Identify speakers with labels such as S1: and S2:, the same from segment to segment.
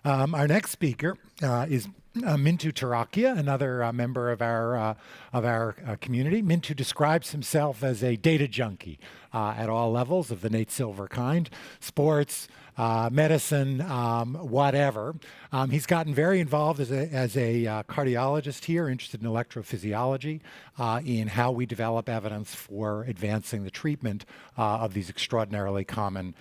S1: Our next speaker is Mintu Turakhia, another member of our community. Mintu describes himself as a data junkie at all levels of the Nate Silver kind: sports, medicine, whatever. He's gotten very involved as a cardiologist here, interested in electrophysiology, in how we develop evidence for advancing the treatment of these extraordinarily common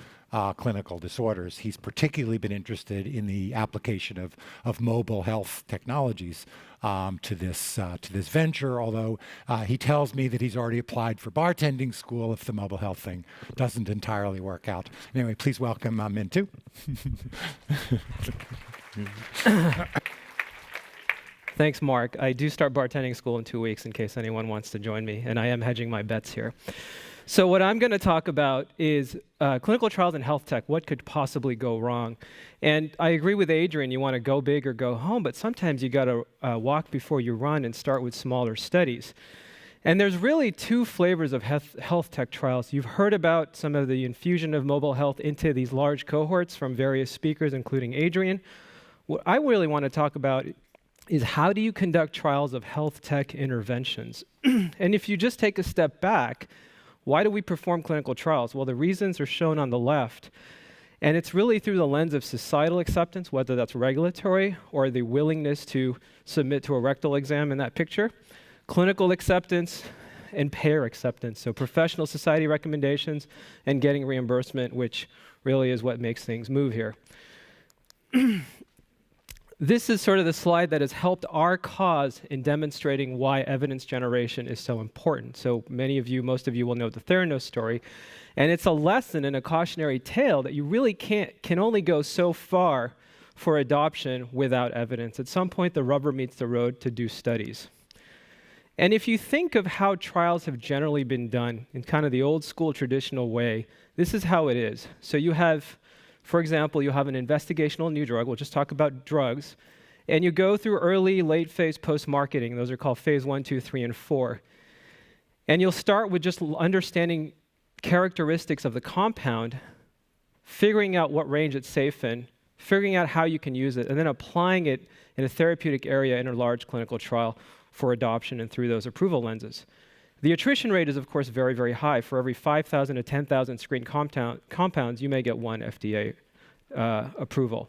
S1: clinical disorders. He's particularly been interested in the application of mobile health technologies to this venture, although he tells me that he's already applied for bartending school if the mobile health thing doesn't entirely work out. Anyway, please welcome Mintu.
S2: Thanks, Mark. I do start bartending school in 2 weeks in case anyone wants to join me, and I am hedging my bets here. So what I'm going to talk about is clinical trials in health tech. What could possibly go wrong? And I agree with Adrian, you want to go big or go home, but sometimes you got to walk before you run and start with smaller studies. And there's really two flavors of health tech trials. You've heard about some of the infusion of mobile health into these large cohorts from various speakers, including Adrian. What I really want to talk about is how do you conduct trials of health tech interventions? And if you just take a step back, why do we perform clinical trials? Well, the reasons are shown on the left. And it's really through the lens of societal acceptance, whether that's regulatory or the willingness to submit to a rectal exam in that picture, clinical acceptance, and payer acceptance. So professional society recommendations and getting reimbursement, which really is what makes things move here. This is sort of the slide that has helped our cause in demonstrating why evidence generation is so important. So many of you, most of you will know the Theranos story. And it's a lesson and a cautionary tale that you really can only go so far for adoption without evidence. At some point, the rubber meets the road to do studies. And if you think of how trials have generally been done in kind of the old school traditional way, this is how it is. So you have, for example, you have an investigational new drug. We'll just talk about drugs. And you go through early, late phase, post-marketing. Those are called phase 1, 2, 3, and 4. And you'll start with just understanding characteristics of the compound, figuring out what range it's safe in, figuring out how you can use it, and then applying it in a therapeutic area in a large clinical trial for adoption and through those approval lenses. The attrition rate is, of course, very, very high. For every 5,000 to 10,000 screened compounds, you may get one FDA approval.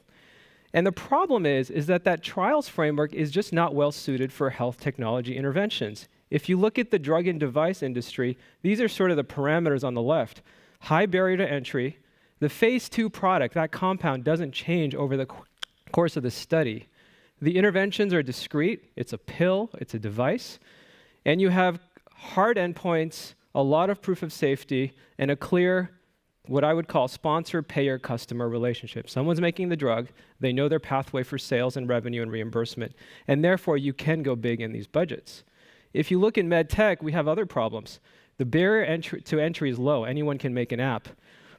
S2: And the problem is that trials framework is just not well suited for health technology interventions. If you look at the drug and device industry, these are sort of the parameters on the left. High barrier to entry. The phase 2 product, that compound, doesn't change over the course of the study. The interventions are discrete. It's a pill. It's a device. And you have hard endpoints, a lot of proof of safety, and a clear, what I would call sponsor-payer-customer relationship. Someone's making the drug, they know their pathway for sales and revenue and reimbursement, and therefore you can go big in these budgets. If you look in med tech, we have other problems. The barrier to entry is low. Anyone can make an app.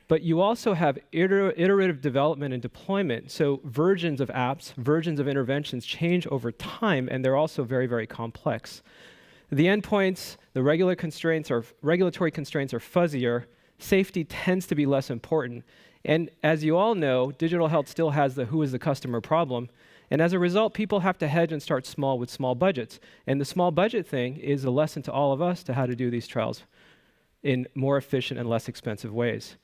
S2: But you also have iterative development and deployment. So versions of apps, versions of interventions change over time, and they're also very, very complex. The endpoints, the regulatory constraints are fuzzier. Safety tends to be less important. And as you all know, digital health still has the who is the customer problem. And as a result, people have to hedge and start small with small budgets. And the small budget thing is a lesson to all of us to how to do these trials in more efficient and less expensive ways.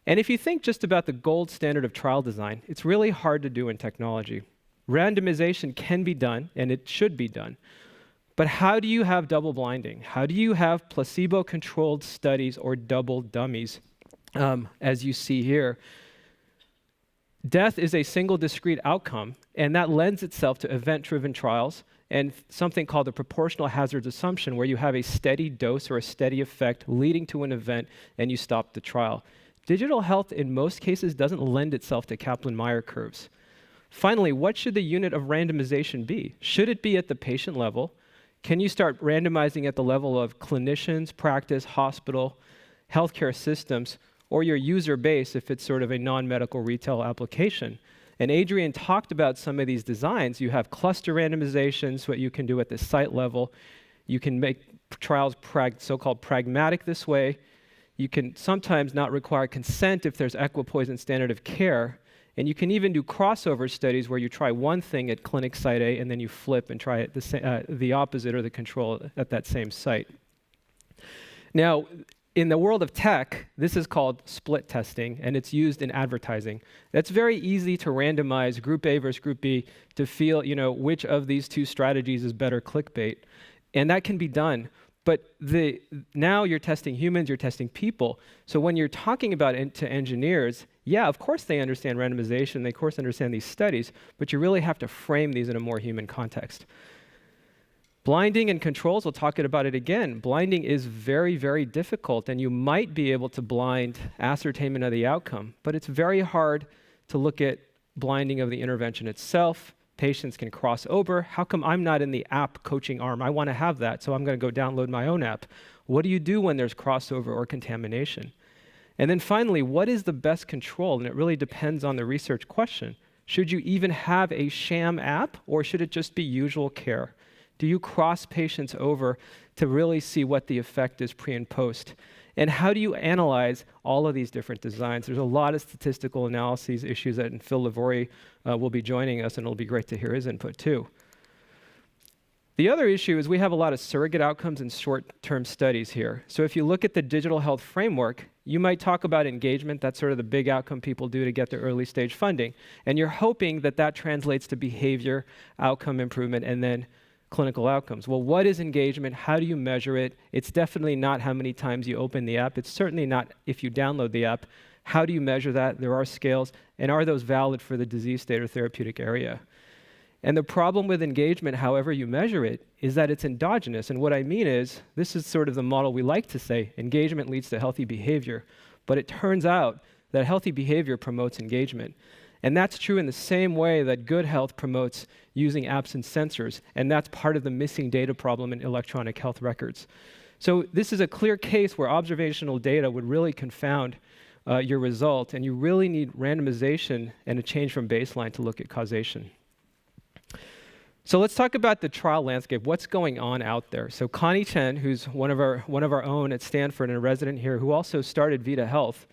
S2: And if you think just about the gold standard of trial design, it's really hard to do in technology. Randomization can be done, and it should be done. But how do you have double blinding? How do you have placebo-controlled studies or double dummies, as you see here? Death is a single discrete outcome, and that lends itself to event-driven trials and something called the proportional hazards assumption, where you have a steady dose or a steady effect leading to an event, and you stop the trial. Digital health, in most cases, doesn't lend itself to Kaplan-Meier curves. Finally, what should the unit of randomization be? Should it be at the patient level? Can you start randomizing at the level of clinicians, practice, hospital, healthcare systems, or your user base if it's sort of a non-medical retail application? And Adrian talked about some of these designs. You have cluster randomizations, what you can do at the site level. You can make trials so-called pragmatic this way. You can sometimes not require consent if there's equipoise and standard of care. And you can even do crossover studies where you try one thing at clinic site A and then you flip and try it the opposite or the control at that same site. Now, in the world of tech, this is called split testing, and it's used in advertising. That's very easy to randomize group A versus group B to feel, which of these two strategies is better clickbait. And that can be done. But now you're testing humans, you're testing people. So when you're talking about it to engineers, yeah, of course they understand randomization, they of course understand these studies, but you really have to frame these in a more human context. Blinding and controls, we'll talk about it again. Blinding is very, very difficult, and you might be able to blind ascertainment of the outcome, but it's very hard to look at blinding of the intervention itself. Patients can cross over. How come I'm not in the app coaching arm? I want to have that, so I'm going to go download my own app. What do you do when there's crossover or contamination? And then finally, what is the best control? And it really depends on the research question. Should you even have a sham app, or should it just be usual care? Do you cross patients over to really see what the effect is pre and post? And how do you analyze all of these different designs? There's a lot of statistical analyses issues that and Phil Lavori will be joining us, and it'll be great to hear his input too. The other issue is we have a lot of surrogate outcomes and short-term studies here. So if you look at the digital health framework, you might talk about engagement. That's sort of the big outcome people do to get their early stage funding. And you're hoping that that translates to behavior, outcome improvement, and then clinical outcomes. Well, what is engagement? How do you measure it? It's definitely not how many times you open the app. It's certainly not if you download the app. How do you measure that? There are scales, and are those valid for the disease state or therapeutic area? And the problem with engagement, however you measure it, is that it's endogenous. And what I mean is, this is sort of the model we like to say, engagement leads to healthy behavior. But it turns out that healthy behavior promotes engagement. And that's true in the same way that good health promotes using apps and sensors, and that's part of the missing data problem in electronic health records. So this is a clear case where observational data would really confound your result, and you really need randomization and a change from baseline to look at causation. So let's talk about the trial landscape. What's going on out there? So Connie Chen, who's one of our own at Stanford and a resident here, who also started Vita Health,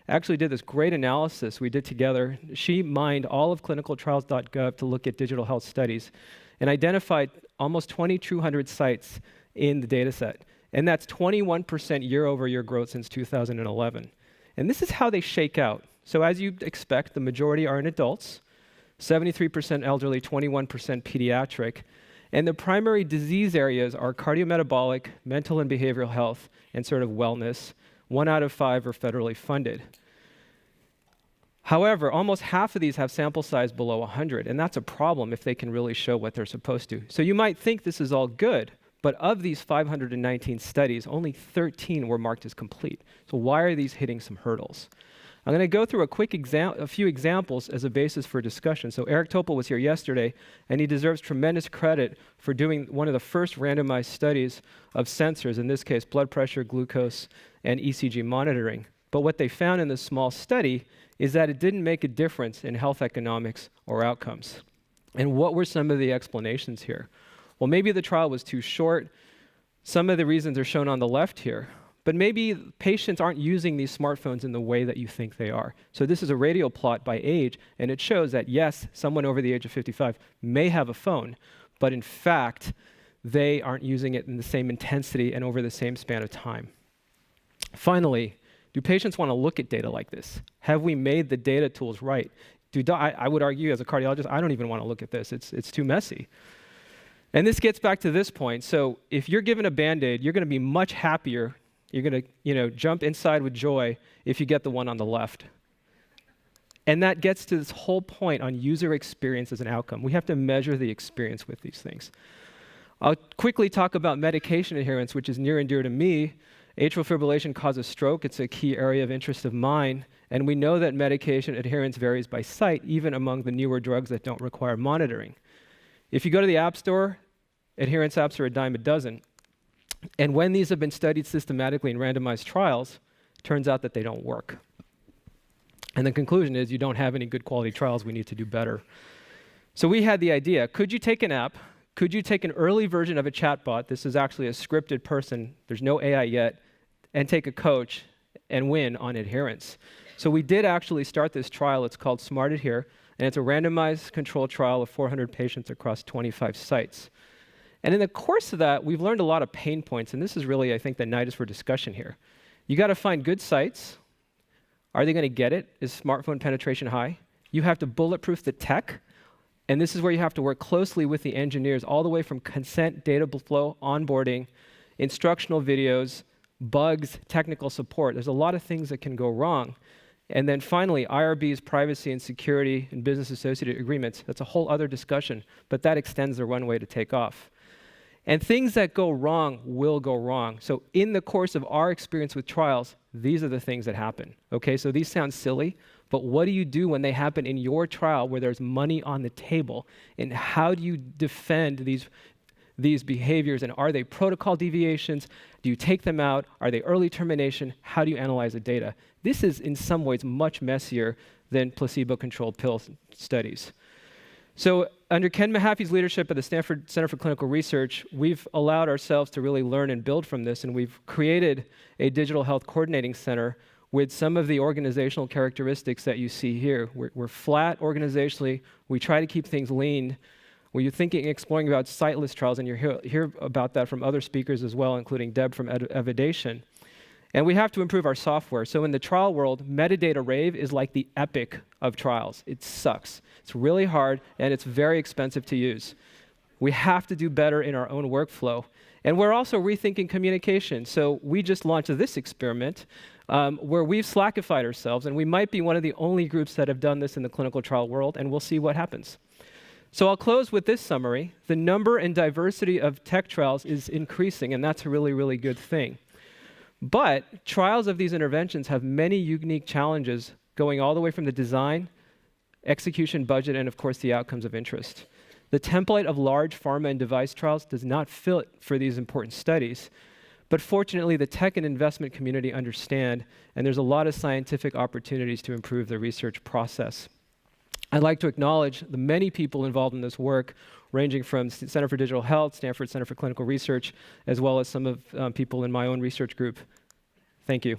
S2: actually did this great analysis we did together. She mined all of clinicaltrials.gov to look at digital health studies and identified almost 2,200 sites in the data set. And that's 21% year-over-year growth since 2011. And this is how they shake out. So as you'd expect, the majority are in adults, 73% elderly, 21% pediatric. And the primary disease areas are cardiometabolic, mental and behavioral health, and sort of wellness. 1 out of 5 are federally funded. However, almost half of these have sample size below 100, and that's a problem if they can really show what they're supposed to. So you might think this is all good, but of these 519 studies, only 13 were marked as complete. So why are these hitting some hurdles? I'm going to go through a few examples as a basis for discussion. So Eric Topol was here yesterday, and he deserves tremendous credit for doing one of the first randomized studies of sensors, in this case blood pressure, glucose, and ECG monitoring. But what they found in this small study is that it didn't make a difference in health economics or outcomes. And what were some of the explanations here? Well, maybe the trial was too short. Some of the reasons are shown on the left here. But maybe patients aren't using these smartphones in the way that you think they are. So this is a radial plot by age, and it shows that, yes, someone over the age of 55 may have a phone, but in fact, they aren't using it in the same intensity and over the same span of time. Finally, do patients want to look at data like this? Have we made the data tools right? I would argue as a cardiologist, I don't even want to look at this. It's too messy. And this gets back to this point. So if you're given a Band-Aid, you're going to be much happier. You're going to jump inside with joy if you get the one on the left. And that gets to this whole point on user experience as an outcome. We have to measure the experience with these things. I'll quickly talk about medication adherence, which is near and dear to me. Atrial fibrillation causes stroke. It's a key area of interest of mine. And we know that medication adherence varies by site, even among the newer drugs that don't require monitoring. If you go to the App Store, adherence apps are a dime a dozen. And when these have been studied systematically in randomized trials, it turns out that they don't work. And the conclusion is you don't have any good quality trials. We need to do better. So we had the idea, could you take an app? Could you take an early version of a chatbot? This is actually a scripted person. There's no AI yet. And take a coach and win on adherence. So we did actually start this trial. It's called SMARTED here, and it's a randomized controlled trial of 400 patients across 25 sites. And in the course of that, we've learned a lot of pain points, and this is really, I think, the nidus for discussion here. You got to find good sites. Are they going to get it? Is smartphone penetration high? You have to bulletproof the tech, and this is where you have to work closely with the engineers, all the way from consent, data flow, onboarding, instructional videos, bugs, technical support. There's a lot of things that can go wrong. And then finally, IRB's privacy and security and business associated agreements. That's a whole other discussion, but that extends the runway to take off. And things that go wrong will go wrong. So in the course of our experience with trials, these are the things that happen. Okay, so these sound silly, but what do you do when they happen in your trial where there's money on the table? And how do you defend these behaviors? And are they protocol deviations? Do you take them out? Are they early termination? How do you analyze the data? This is in some ways much messier than placebo-controlled pill studies. So under Ken Mahaffey's leadership at the Stanford Center for Clinical Research, we've allowed ourselves to really learn and build from this, and we've created a digital health coordinating center with some of the organizational characteristics that you see here. We're flat organizationally. We try to keep things lean. We're thinking, exploring about siteless trials, and you hear about that from other speakers as well, including Deb from Evidation. And we have to improve our software. So in the trial world, metadata rave is like the epic of trials. It sucks. It's really hard, and it's very expensive to use. We have to do better in our own workflow. And we're also rethinking communication. So we just launched this experiment where we've Slackified ourselves, and we might be one of the only groups that have done this in the clinical trial world, and we'll see what happens. So I'll close with this summary. The number and diversity of tech trials is increasing, and that's a really, really good thing. But trials of these interventions have many unique challenges going all the way from the design, execution, budget, and of course the outcomes of interest. The template of large pharma and device trials does not fit for these important studies, but fortunately the tech and investment community understand, and there's a lot of scientific opportunities to improve the research process. I'd like to acknowledge the many people involved in this work, ranging from Center for Digital Health, Stanford Center for Clinical Research, as well as some of people in my own research group. Thank you.